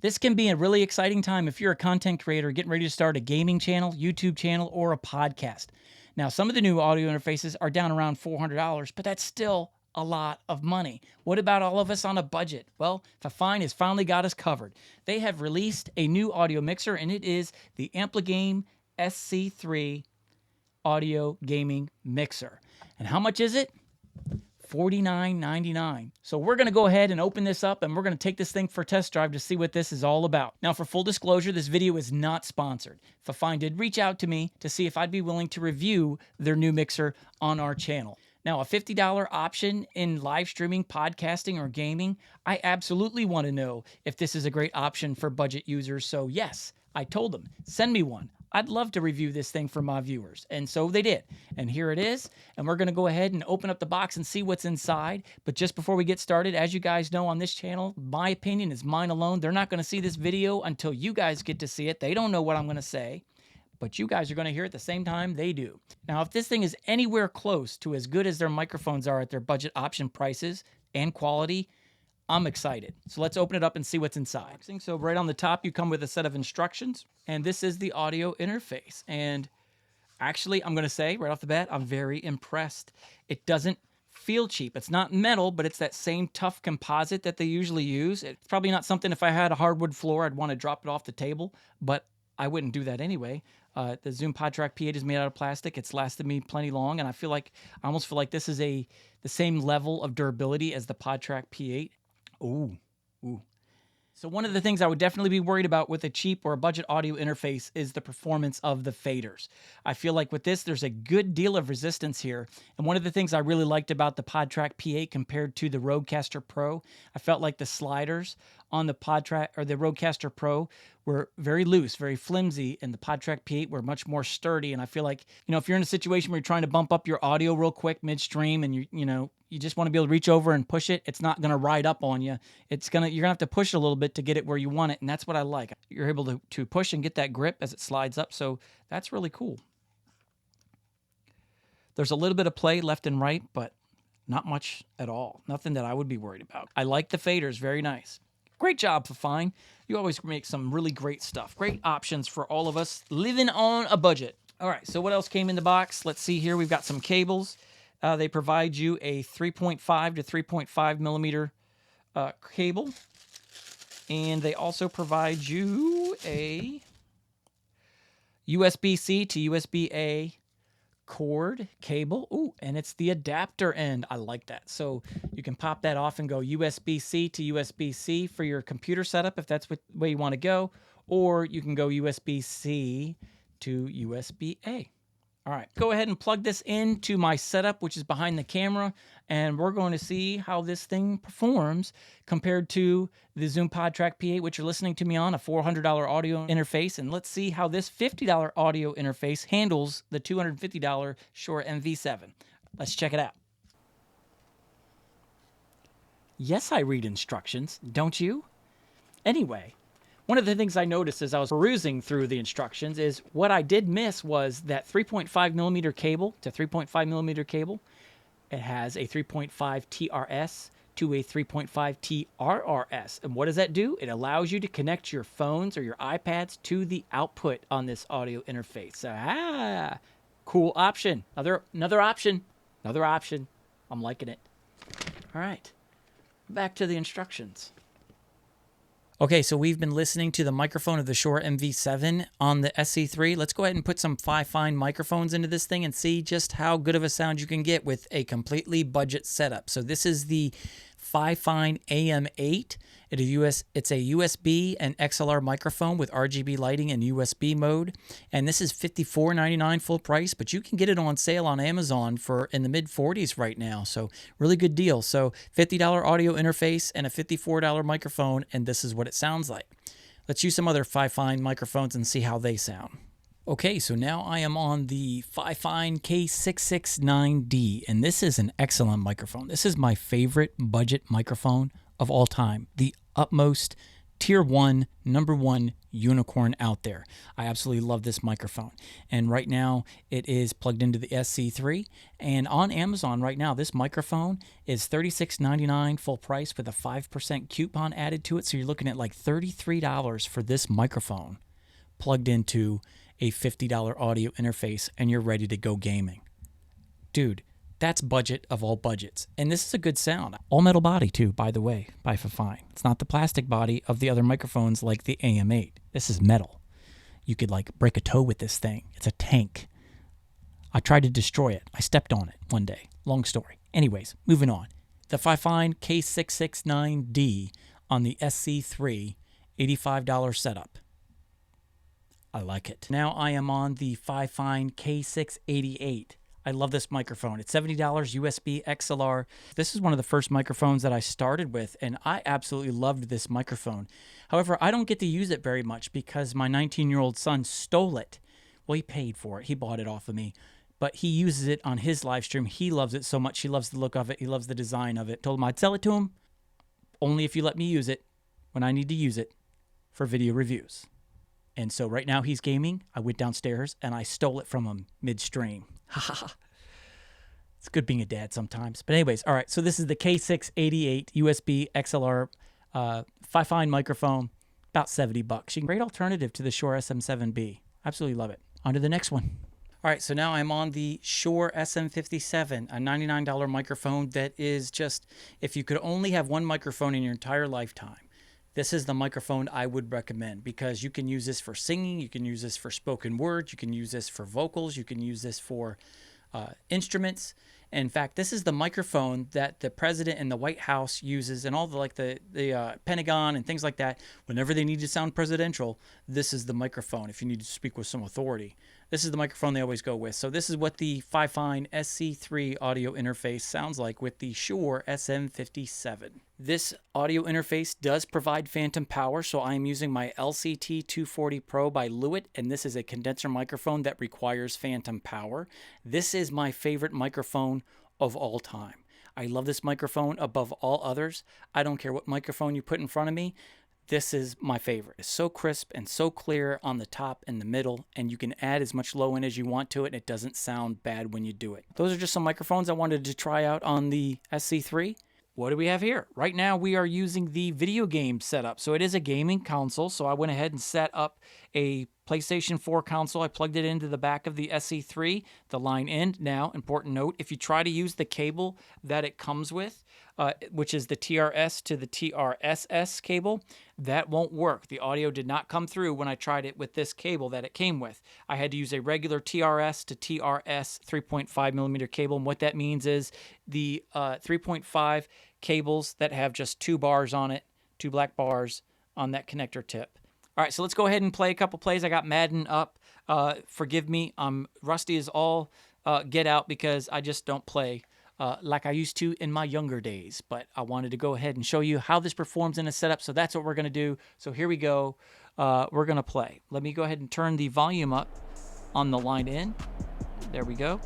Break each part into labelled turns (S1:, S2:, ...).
S1: This can be a really exciting time if you're a content creator getting ready to start a gaming channel, YouTube channel, or a podcast. Now, some of the new audio interfaces are down around $400, but that's still a lot of money. What about all of us on a budget? Well, FiFine has finally got us covered. They have released a new audio mixer, and it is the Ampligame SC3 audio gaming mixer. And how much is it? $49.99. So we're going to go ahead and open this up, and we're going to take this thing for a test drive to see what this is all about. Now, for full disclosure, this video is not sponsored. FiFine did reach out to me to see if I'd be willing to review their new mixer on our channel. Now, a $50 option in live streaming, podcasting, or gaming, I absolutely want to know if this is a great option for budget users. So yes, I told them, send me one. I'd love to review this thing for my viewers. And so they did. And here it is. And we're going to go ahead and open up the box and see what's inside. But just before we get started, as you guys know on this channel, my opinion is mine alone. They're not going to see this video until you guys get to see it. They don't know what I'm going to say, but you guys are going to hear it the same time they do. Now, if this thing is anywhere close to as good as their microphones are at their budget option prices and quality, I'm excited. So let's open it up and see what's inside. So right on the top, you come with a set of instructions, and this is the audio interface. And actually, I'm going to say right off the bat, I'm very impressed. It doesn't feel cheap. It's not metal, but it's that same tough composite that they usually use. It's probably not something, if I had a hardwood floor, I'd want to drop it off the table, but I wouldn't do that anyway. The Zoom PodTrack P8 is made out of plastic. It's lasted me plenty long, and I almost feel like this is the same level of durability as the PodTrack P8. Ooh. So one of the things I would definitely be worried about with a cheap or a budget audio interface is the performance of the faders. I feel like with this, there's a good deal of resistance here. And one of the things I really liked about the PodTrack P8 compared to the Rodecaster Pro, I felt like the sliders on the PodTrack or the Rodecaster Pro were very loose, very flimsy, and the PodTrack P8 were much more sturdy. And I feel like, if you're in a situation where you're trying to bump up your audio real quick midstream and you just want to be able to reach over and push it, it's not going to ride up on you. You're going to have to push a little bit to get it where you want it, and that's what I like. You're able to push and get that grip as it slides up, so that's really cool. There's a little bit of play left and right, but not much at all. Nothing that I would be worried about. I like the faders, very nice. Great job, FiFine. You always make some really great stuff. Great options for all of us living on a budget. All right, so what else came in the box? Let's see here. We've got some cables. They provide you a 3.5 to 3.5 millimeter cable. And they also provide you a USB-C to USB-A cord cable. Ooh, and it's the adapter end. I like that. So you can pop that off and go USB-C to USB-C for your computer setup if that's the way you want to go. Or you can go USB-C to USB-A. All right, go ahead and plug this into my setup, which is behind the camera, and we're going to see how this thing performs compared to the Zoom PodTrack P8, which you're listening to me on, a $400 audio interface, and let's see how this $50 audio interface handles the $250 Shure MV7. Let's check it out. Yes, I read instructions, don't you? Anyway, one of the things I noticed as I was perusing through the instructions is what I did miss was that 3.5 millimeter cable to 3.5 millimeter cable. It has a 3.5 TRS to a 3.5 TRRS. And what does that do? It allows you to connect your phones or your iPads to the output on this audio interface. So, cool option. Another option. I'm liking it. All right, back to the instructions. Okay, so we've been listening to the microphone of the Shure MV7 on the SC3. Let's go ahead and put some FiFine microphones into this thing and see just how good of a sound you can get with a completely budget setup. So this is the FiFine AM8. It's a USB and XLR microphone with RGB lighting and USB mode. And this is $54.99 full price, but you can get it on sale on Amazon for in the mid-40s right now. So really good deal. So $50 audio interface and a $54 microphone, and this is what it sounds like. Let's use some other FiFine microphones and see how they sound. Okay, so now I am on the FiFine K669D, and this is an excellent microphone. This is my favorite budget microphone of all time. The utmost tier 1, #1 unicorn out there. I absolutely love this microphone. And right now it is plugged into the SC3. And on Amazon right now, this microphone is $36.99 full price with a 5% coupon added to it. So you're looking at like $33 for this microphone plugged into a $50 audio interface, and you're ready to go gaming. Dude, that's budget of all budgets. And this is a good sound. All metal body too, by the way, by FiFine. It's not the plastic body of the other microphones like the AM8. This is metal. You could like break a toe with this thing. It's a tank. I tried to destroy it. I stepped on it one day. Long story. Anyways, moving on. The FiFine K669D on the SC3, $85 setup. I like it. Now I am on the FiFine K688. I love this microphone. It's $70 USB XLR. This is one of the first microphones that I started with, and I absolutely loved this microphone. However, I don't get to use it very much because my 19-year-old son stole it. Well, he paid for it. He bought it off of me, but he uses it on his live stream. He loves it so much. He loves the look of it. He loves the design of it. Told him I'd sell it to him only if you let me use it when I need to use it for video reviews. And so right now he's gaming. I went downstairs and I stole it from him midstream. It's good being a dad sometimes. But anyways, all right. So this is the K688 USB XLR FiFine microphone, about $70. Great alternative to the Shure SM7B. Absolutely love it. On to the next one. All right, so now I'm on the Shure SM57, a $99 microphone that is just, if you could only have one microphone in your entire lifetime, this is the microphone I would recommend because you can use this for singing, you can use this for spoken words, you can use this for vocals, you can use this for instruments. In fact, this is the microphone that the president in the White House uses, and all the Pentagon and things like that. Whenever they need to sound presidential, this is the microphone. If you need to speak with some authority, this is the microphone they always go with. So this is what the FiFine SC3 audio interface sounds like with the Shure SM57. This audio interface does provide phantom power, so I am using my LCT 240 Pro by Lewitt, and this is a condenser microphone that requires phantom power. This is my favorite microphone of all time. I love this microphone above all others. I don't care what microphone you put in front of me. This is my favorite. It's so crisp and so clear on the top and the middle, and you can add as much low end as you want to it, and it doesn't sound bad when you do it. Those are just some microphones I wanted to try out on the SC3. What do we have here? Right now we are using the video game setup. So it is a gaming console. So I went ahead and set up a PlayStation 4 console. I plugged it into the back of the SC3, the line in. Now, important note, if you try to use the cable that it comes with, which is the TRS to the TRSS cable, that won't work. The audio did not come through when I tried it with this cable that it came with. I had to use a regular TRS to TRS 3.5 millimeter cable. And what that means is the 3.5 cables that have just 2 bars on it, 2 black bars on that connector tip. All right, so let's go ahead and play a couple plays. I got Madden up. Forgive me, I'm rusty as all get out because I just don't play like I used to in my younger days. But I wanted to go ahead and show you how this performs in a setup, so that's what we're going to do. So here we go. We're going to play. Let me go ahead and turn the volume up on the line in. There we go.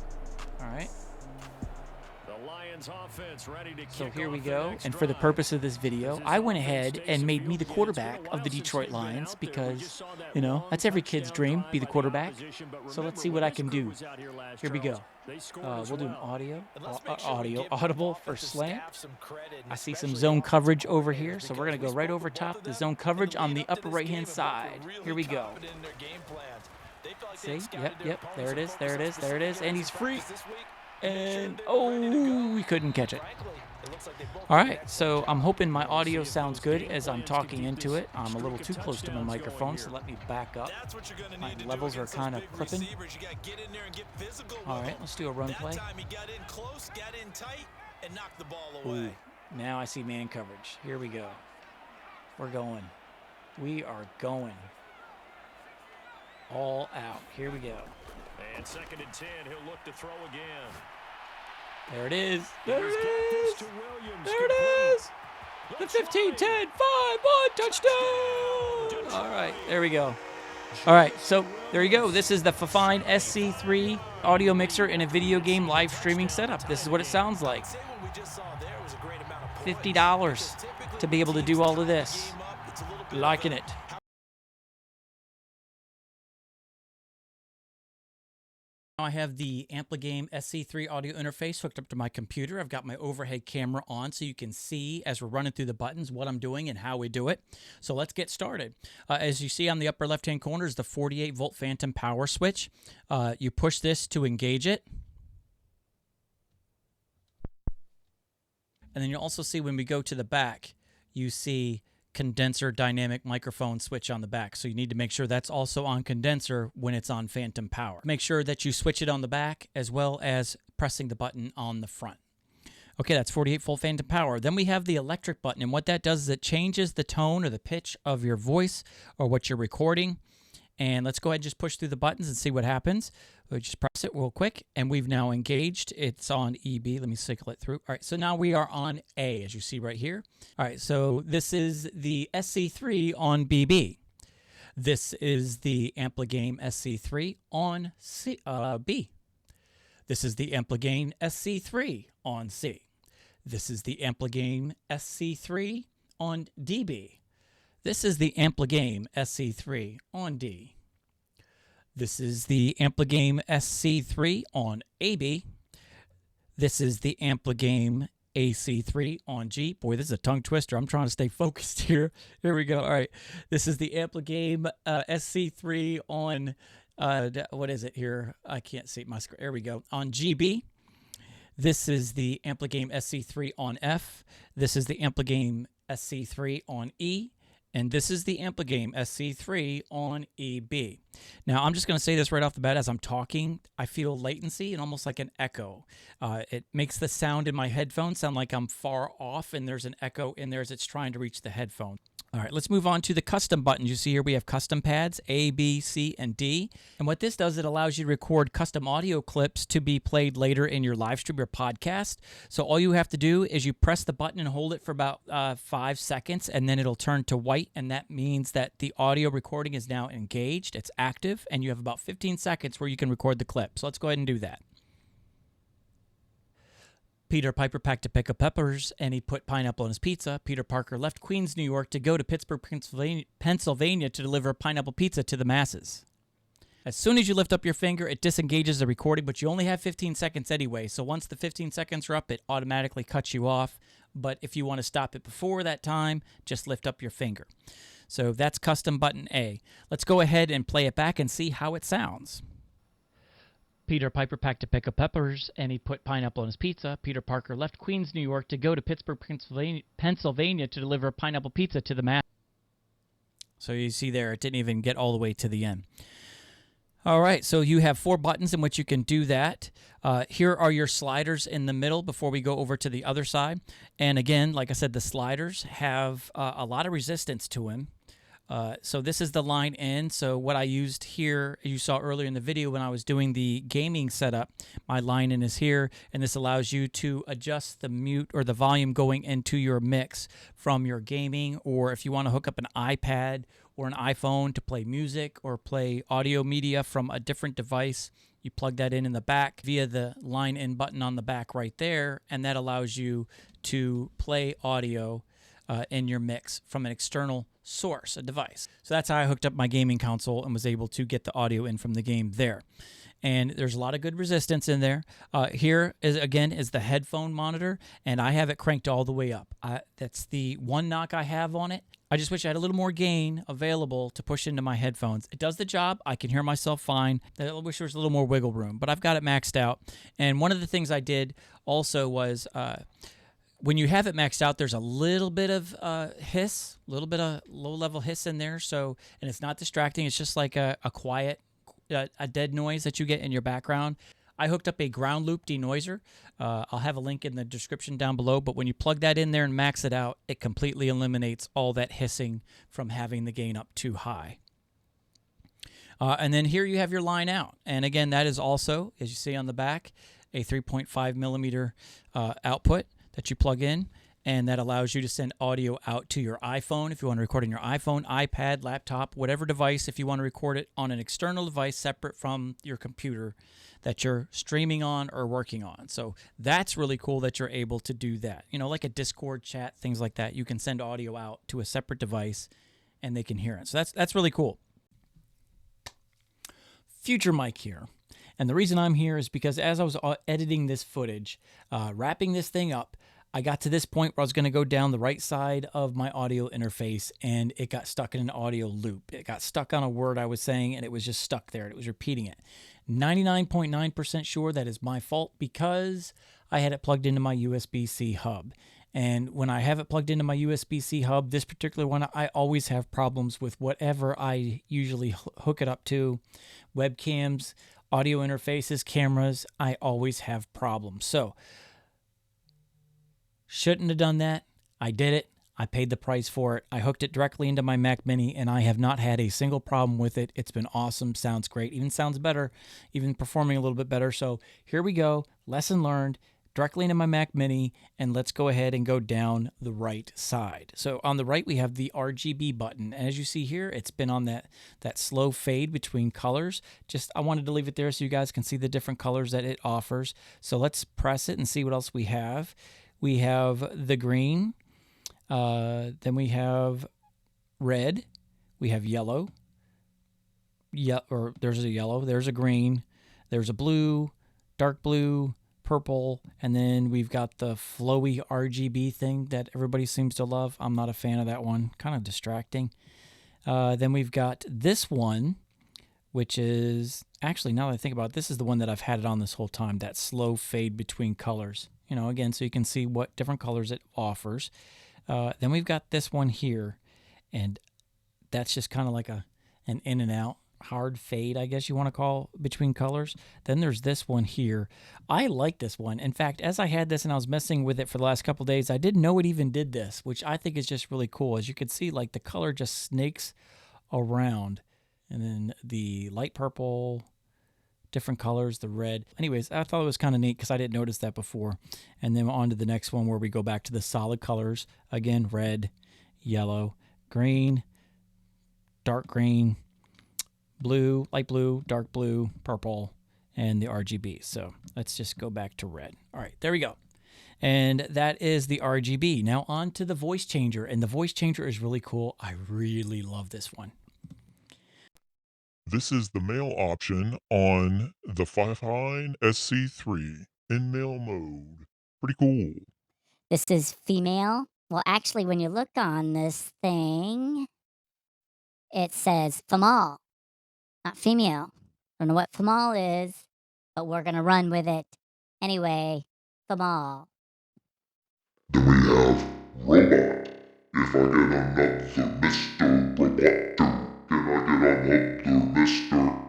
S1: All right. So here we go, and for the purpose of this video, I went ahead and made me the quarterback of the Detroit Lions because, you know, that's every kid's dream, be the quarterback. So let's see what I can do. Here we go. We'll do an audible for slant. I see some zone coverage over here, so we're going to go right over top the zone coverage on the upper right-hand side. Here we go. See? Yep, there it is, and he's free. And, oh, we couldn't catch it. All right, so I'm hoping my audio sounds good as I'm talking into it. I'm a little too close to my microphone, so let me back up. My levels are kind of clipping. All right, let's do a run play. Ooh, now I see man coverage. Here we go. We're going. We are going. All out. Here we go.
S2: And 2nd and 10, he'll look to throw again.
S1: There it is. There it is. There it is. The 15, 10, 5, 1, touchdown. All right, there we go. All right, so there you go. This is the FiFine SC3 audio mixer in a video game live streaming setup. This is what it sounds like. $50 to be able to do all of this. Liking it. I have the Ampligame SC3 audio interface hooked up to my computer. I've got my overhead camera on so you can see as we're running through the buttons what I'm doing and how we do it. So let's get started. As you see on the upper left-hand corner is the 48-volt phantom power switch. You push this to engage it. And then you'll also see when we go to the back, you see condenser dynamic microphone switch on the back. So you need to make sure that's also on condenser when it's on phantom power. Make sure that you switch it on the back as well as pressing the button on the front. Okay, that's 48-volt phantom power. Then we have the electric button, and what that does is it changes the tone or the pitch of your voice or what you're recording. And let's go ahead and just push through the buttons and see what happens. We'll just press it real quick, and we've now engaged. It's on EB. Let me cycle it through. All right, so now we are on A, as you see right here. All right, so this is the SC3 on BB. This is the Ampligame SC3 on B. This is the Ampligame SC3 on C. This is the Ampligame SC3 on DB. This is the Ampligame SC3 on D. This is the Ampligame SC3 on AB. This is the Ampligame AC3 on G. Boy, this is a tongue twister. I'm trying to stay focused here. Here we go. All right. This is the Ampligame SC3 on, what is it here? I can't see my screen. There we go. On GB. This is the Ampligame SC3 on F. This is the Ampligame SC3 on E. And this is the Ampligame SC3 on EB. Now, I'm just going to say this right off the bat. As I'm talking, I feel latency and almost like an echo. It makes the sound in my headphones sound like I'm far off, and there's an echo in there as it's trying to reach the headphone. All right, let's move on to the custom buttons. You see here we have custom pads, A, B, C, and D. And what this does, it allows you to record custom audio clips to be played later in your live stream or podcast. So all you have to do is you press the button and hold it for about 5 seconds, and then it'll turn to white, and that means that the audio recording is now engaged, it's active, and you have about 15 seconds where you can record the clip. So let's go ahead and do that. Peter Piper packed a peck of peppers, and he put pineapple on his pizza. Peter Parker left Queens, New York, to go to Pittsburgh, Pennsylvania to deliver pineapple pizza to the masses. As soon as you lift up your finger, it disengages the recording, but you only have 15 seconds anyway. So once the 15 seconds are up, it automatically cuts you off. But if you want to stop it before that time, just lift up your finger. So that's custom button A. Let's go ahead and play it back and see how it sounds. Peter Piper packed a peck of peppers, and he put pineapple on his pizza. Peter Parker left Queens, New York, to go to Pittsburgh, Pennsylvania to deliver pineapple pizza to the masses. So you see there, it didn't even get all the way to the end. All right, so you have 4 buttons in which you can do that. Here are your sliders in the middle before we go over to the other side. And again, like I said, the sliders have a lot of resistance to them. So this is the line in. So what I used here, you saw earlier in the video when I was doing the gaming setup, my line in is here, and this allows you to adjust the mute or the volume going into your mix from your gaming, or if you want to hook up an iPad or an iPhone to play music or play audio media from a different device, you plug that in the back via the line in button on the back right there, and that allows you to play audio in your mix from an external source, a device. So that's how I hooked up my gaming console and was able to get the audio in from the game there. And there's a lot of good resistance in there. Here is the headphone monitor, and I have it cranked all the way up. That's the one knock I have on it. I just wish I had a little more gain available to push into my headphones. It does the job. I can hear myself fine. I wish there was a little more wiggle room, but I've got it maxed out. And one of the things I did also was when you have it maxed out, there's a little bit of hiss, a little bit of low-level hiss in there. So, and it's not distracting. It's just like a quiet, a dead noise that you get in your background. I hooked up a ground loop denoiser. I'll have a link in the description down below, but when you plug that in there and max it out, it completely eliminates all that hissing from having the gain up too high. And then here you have your line out. And again, that is also, as you see on the back, a 3.5 millimeter output that you plug in, and that allows you to send audio out to your iPhone if you want to record on your iPhone, iPad, laptop, whatever device, if you want to record it on an external device separate from your computer that you're streaming on or working on. So that's really cool that you're able to do that. You know, like a Discord chat, things like that. You can send audio out to a separate device and they can hear it. So that's really cool. Future mic here. And the reason I'm here is because as I was editing this footage, wrapping this thing up, I got to this point where I was going to go down the right side of my audio interface, and it got stuck in an audio loop. It got stuck on a word I was saying, and it was just stuck there. It was repeating it. 99.9% sure that is my fault because I had it plugged into my USB-C hub. And when I have it plugged into my USB-C hub, this particular one, I always have problems with whatever I usually hook it up to. Webcams, audio interfaces, cameras, I always have problems. So, shouldn't have done that. I did it. I paid the price for it. I hooked it directly into my Mac Mini, and I have not had a single problem with it. It's been awesome. Sounds great. Even sounds better. Even performing a little bit better. So here we go. Lesson learned. Directly into my Mac Mini, and let's go ahead and go down the right side. So on the right, we have the RGB button. And as you see here, it's been on that slow fade between colors. I wanted to leave it there so you guys can see the different colors that it offers. So let's press it and see what else we have. We have the green, then we have red, we have yellow, there's a yellow, there's a green, there's a blue, dark blue, purple, and then we've got the flowy RGB thing that everybody seems to love. I'm not a fan of that one, kind of distracting. Then we've got this one, which is, actually, now that I think about it, this is the one that I've had it on this whole time, that slow fade between colors. You know, again, so you can see what different colors it offers. Then we've got this one here, and that's just kind of like an in and out, hard fade, I guess you want to call, between colors. Then there's this one here. I like this one. In fact, as I had this and I was messing with it for the last couple of days, I didn't know it even did this, which I think is just really cool. As you can see, like the color just snakes around. And then the light purple, different colors, the red. Anyways, I thought it was kind of neat because I didn't notice that before. And then on to the next one where we go back to the solid colors. Again, red, yellow, green, dark green, blue, light blue, dark blue, purple, and the RGB. So let's just go back to red. All right, there we go. And that is the RGB. Now on to the voice changer. And the voice changer is really cool. I really love this one.
S3: This is the male option on the FiFine SC3 in male mode. Pretty cool.
S4: This is female. Well, actually, when you look on this thing, it says female, not female. Don't know what female is, but we're going to run with it. Anyway, female.
S3: Then we have robot. If I get another Mr. Roboto, can I get another Mr.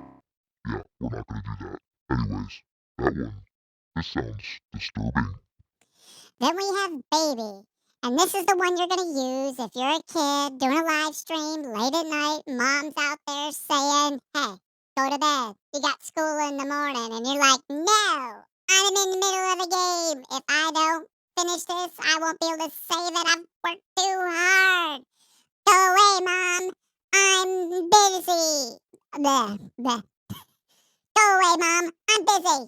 S3: Yeah, we're not gonna do that. Anyways, that one. This sounds disturbing.
S5: Then we have baby. And this is the one you're going to use if you're a kid doing a live stream late at night. Mom's out there saying, hey, go to bed. You got school in the morning. And you're like, no, I'm in the middle of a game. If I don't finish this, I won't be able to say that I've worked too hard. Go away, Mom. I'm busy. Bleh, bleh. Go away, Mom. I'm busy.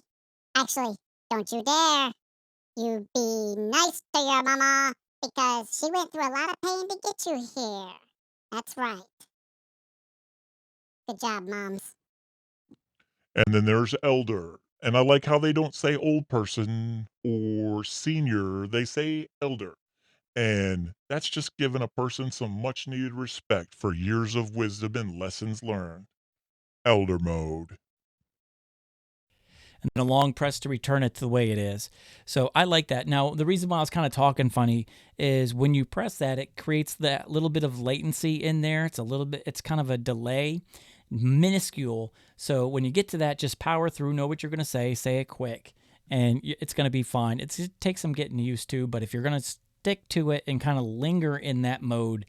S5: Actually, don't you dare. You be nice to your mama because she went through a lot of pain to get you here. That's right. Good job, moms.
S3: And then there's elder. And I like how they don't say old person or senior, they say elder. And that's just giving a person some much needed respect for years of wisdom and lessons learned. Elder mode.
S1: And then a long press to return it to the way it is. So I like that. Now, the reason why I was kind of talking funny is when you press that, it creates that little bit of latency in there. It's kind of a delay, minuscule. So when you get to that, just power through, know what you're going to say it quick, and it's going to be fine. It takes some getting used to, but if you're going to stick to it and kind of linger in that mode,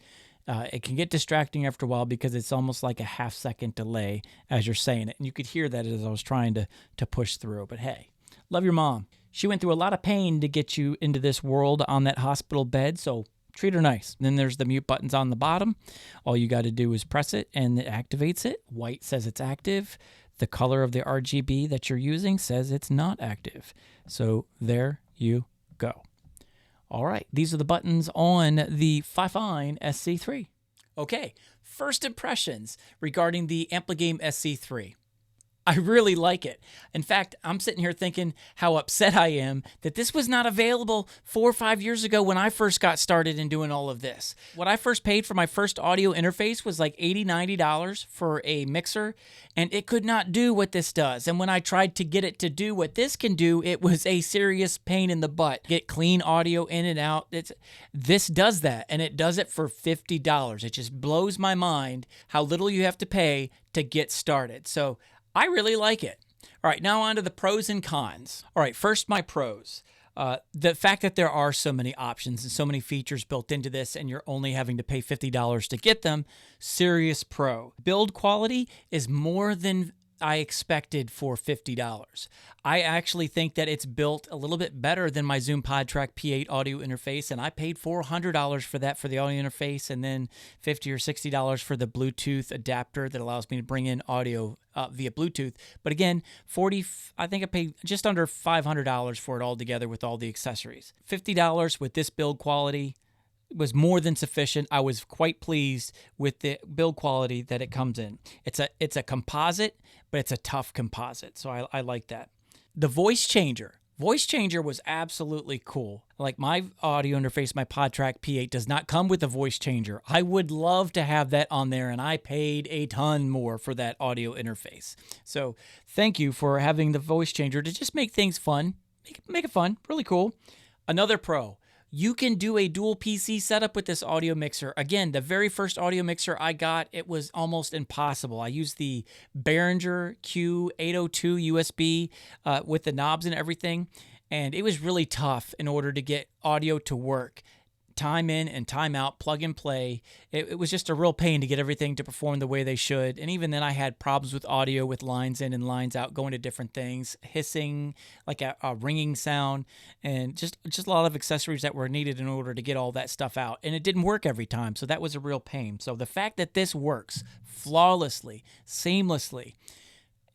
S1: it can get distracting after a while because it's almost like a half-second delay as you're saying it. And you could hear that as I was trying to push through. But hey, love your mom. She went through a lot of pain to get you into this world on that hospital bed, so treat her nice. And then there's the mute buttons on the bottom. All you got to do is press it, and it activates it. White says it's active. The color of the RGB that you're using says it's not active. So there you go. All right, these are the buttons on the FiFine SC3. Okay, first impressions regarding the Ampligame SC3. I really like it. In fact, I'm sitting here thinking how upset I am that this was not available 4 or 5 years ago when I first got started in doing all of this. What I first paid for my first audio interface was like $80, $90 for a mixer, and it could not do what this does. And when I tried to get it to do what this can do, it was a serious pain in the butt. Get clean audio in and out. This does that, and it does it for $50. It just blows my mind how little you have to pay to get started. So I really like it. All right, now on to the pros and cons. All right, first my pros. The fact that there are so many options and so many features built into this and you're only having to pay $50 to get them, serious pro. Build quality is more than I expected for $50. I actually think that it's built a little bit better than my Zoom PodTrack P8 audio interface, and I paid $400 for that for the audio interface, and then $50 or $60 for the Bluetooth adapter that allows me to bring in audio via Bluetooth. But again, I think I paid just under $500 for it all together with all the accessories. $50 with this build quality was more than sufficient. I was quite pleased with the build quality that it comes in. It's a composite, but it's a tough composite, so I like that. The voice changer. Voice changer was absolutely cool. Like my audio interface, my PodTrack P8 does not come with a voice changer. I would love to have that on there, and I paid a ton more for that audio interface. So thank you for having the voice changer to just make things fun. Make it fun. Really cool. Another pro. You can do a dual PC setup with this audio mixer. Again, the very first audio mixer I got, it was almost impossible. I used the Behringer Q802 USB with the knobs and everything, and it was really tough in order to get audio to work. Time in and time out, plug and play. It was just a real pain to get everything to perform the way they should. And even then I had problems with audio with lines in and lines out going to different things, hissing, like a ringing sound, and just a lot of accessories that were needed in order to get all that stuff out. And it didn't work every time, so that was a real pain. So the fact that this works flawlessly, seamlessly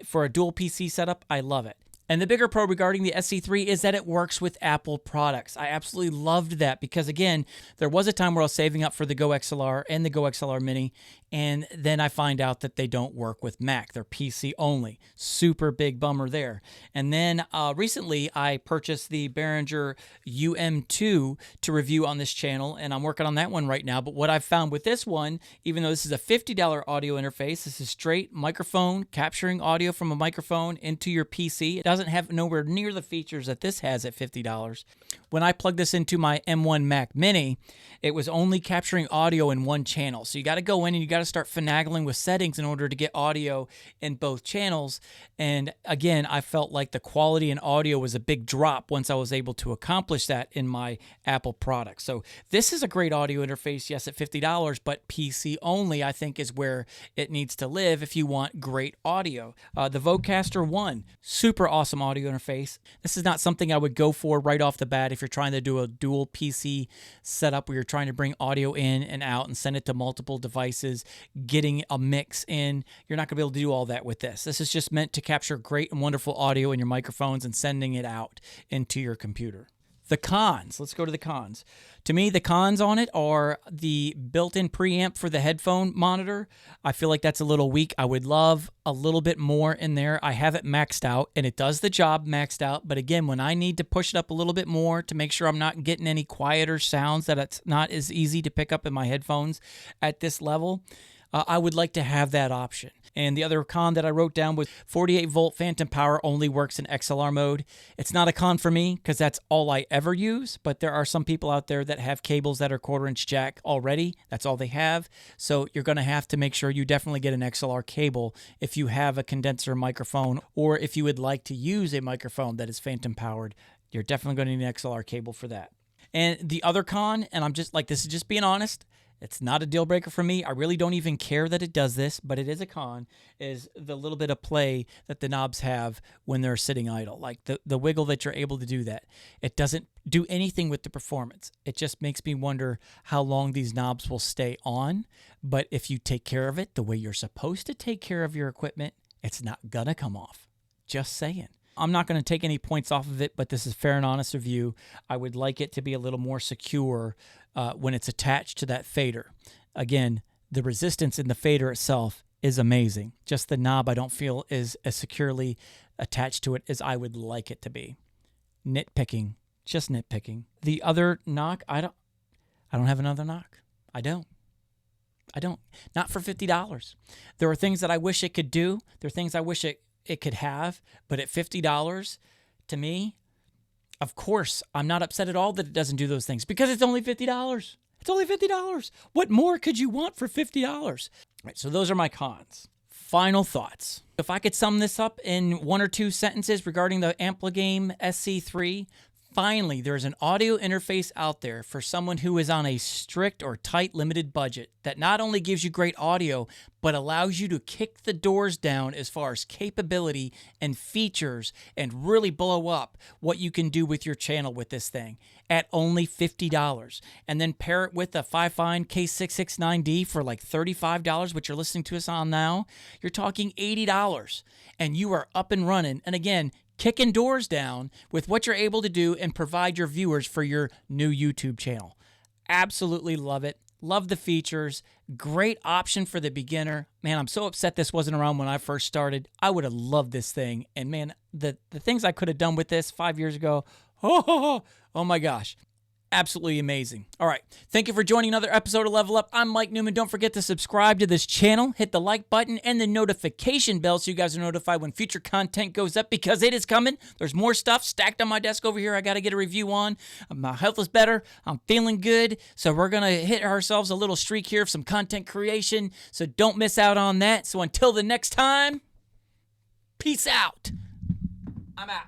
S1: for a dual PC setup, I love it. And the bigger pro regarding the SC3 is that it works with Apple products. I absolutely loved that because, again, there was a time where I was saving up for the Go XLR and the Go XLR Mini, and then I find out that they don't work with Mac. They're PC only. Super big bummer there. And then recently I purchased the Behringer UM2 to review on this channel, and I'm working on that one right now. But what I've found with this one, even though this is a $50 audio interface, this is straight microphone, capturing audio from a microphone into your PC. It doesn't have nowhere near the features that this has at $50. When I plugged this into my M1 Mac Mini, it was only capturing audio in one channel. So you got to go in and you got to start finagling with settings in order to get audio in both channels. And again, I felt like the quality in audio was a big drop once I was able to accomplish that in my Apple product. So this is a great audio interface, yes, at $50, but PC only, I think, is where it needs to live if you want great audio. The Vocaster 1, super awesome audio interface. This is not something I would go for right off the bat if you're trying to do a dual PC setup where you're trying to bring audio in and out and send it to multiple devices, getting a mix in. You're not going to be able to do all that with this. This is just meant to capture great and wonderful audio in your microphones and sending it out into your computer. The cons. Let's go to the cons. To me, the cons on it are the built-in preamp for the headphone monitor. I feel like that's a little weak. I would love a little bit more in there. I have it maxed out, and it does the job maxed out. But again, when I need to push it up a little bit more to make sure I'm not getting any quieter sounds, that it's not as easy to pick up in my headphones at this level, I would like to have that option. And the other con that I wrote down was 48-volt phantom power only works in XLR mode. It's not a con for me because that's all I ever use, but there are some people out there that have cables that are 1/4-inch jack already. That's all they have. So you're going to have to make sure you definitely get an XLR cable if you have a condenser microphone, or if you would like to use a microphone that is phantom powered, you're definitely going to need an XLR cable for that. And the other con, and I'm just like, this is just being honest, it's not a deal breaker for me. I really don't even care that it does this, but it is a con, is the little bit of play that the knobs have when they're sitting idle. Like the wiggle that you're able to do that. It doesn't do anything with the performance. It just makes me wonder how long these knobs will stay on. But if you take care of it the way you're supposed to take care of your equipment, it's not gonna come off. Just saying. I'm not going to take any points off of it, but this is fair and honest review. I would like it to be a little more secure when it's attached to that fader. Again, The resistance in the fader itself is amazing. Just the knob I don't feel is as securely attached to it as I would like it to be. Nitpicking, just nitpicking. The other knock, I don't have another knock. I don't. Not for $50. There are things that I wish it could do. There are things I wish it could have. But at $50, to me, of course, I'm not upset at all that it doesn't do those things because it's only $50. It's only $50. What more could you want for $50? All right, so those are my cons. Final thoughts. If I could sum this up in one or two sentences regarding the Ampligame SC3, finally, there's an audio interface out there for someone who is on a strict or tight limited budget that not only gives you great audio, but allows you to kick the doors down as far as capability and features and really blow up what you can do with your channel with this thing at only $50. And then pair it with a FiFine K669D for like $35, which you're listening to us on now. You're talking $80 and you are up and running. And again, kicking doors down with what you're able to do and provide your viewers for your new YouTube channel. Absolutely love it. Love the features. Great option for the beginner. Man, I'm so upset this wasn't around when I first started. I would have loved this thing. And man, the things I could have done with this 5 years ago, oh my gosh. Absolutely amazing. All right. Thank you for joining another episode of Level Up. I'm Mike Newman. Don't forget to subscribe to this channel. Hit the like button and the notification bell so you guys are notified when future content goes up because it is coming. There's more stuff stacked on my desk over here I got to get a review on. My health is better. I'm feeling good. So we're going to hit ourselves a little streak here of some content creation. So don't miss out on that. So until the next time, peace out. I'm out.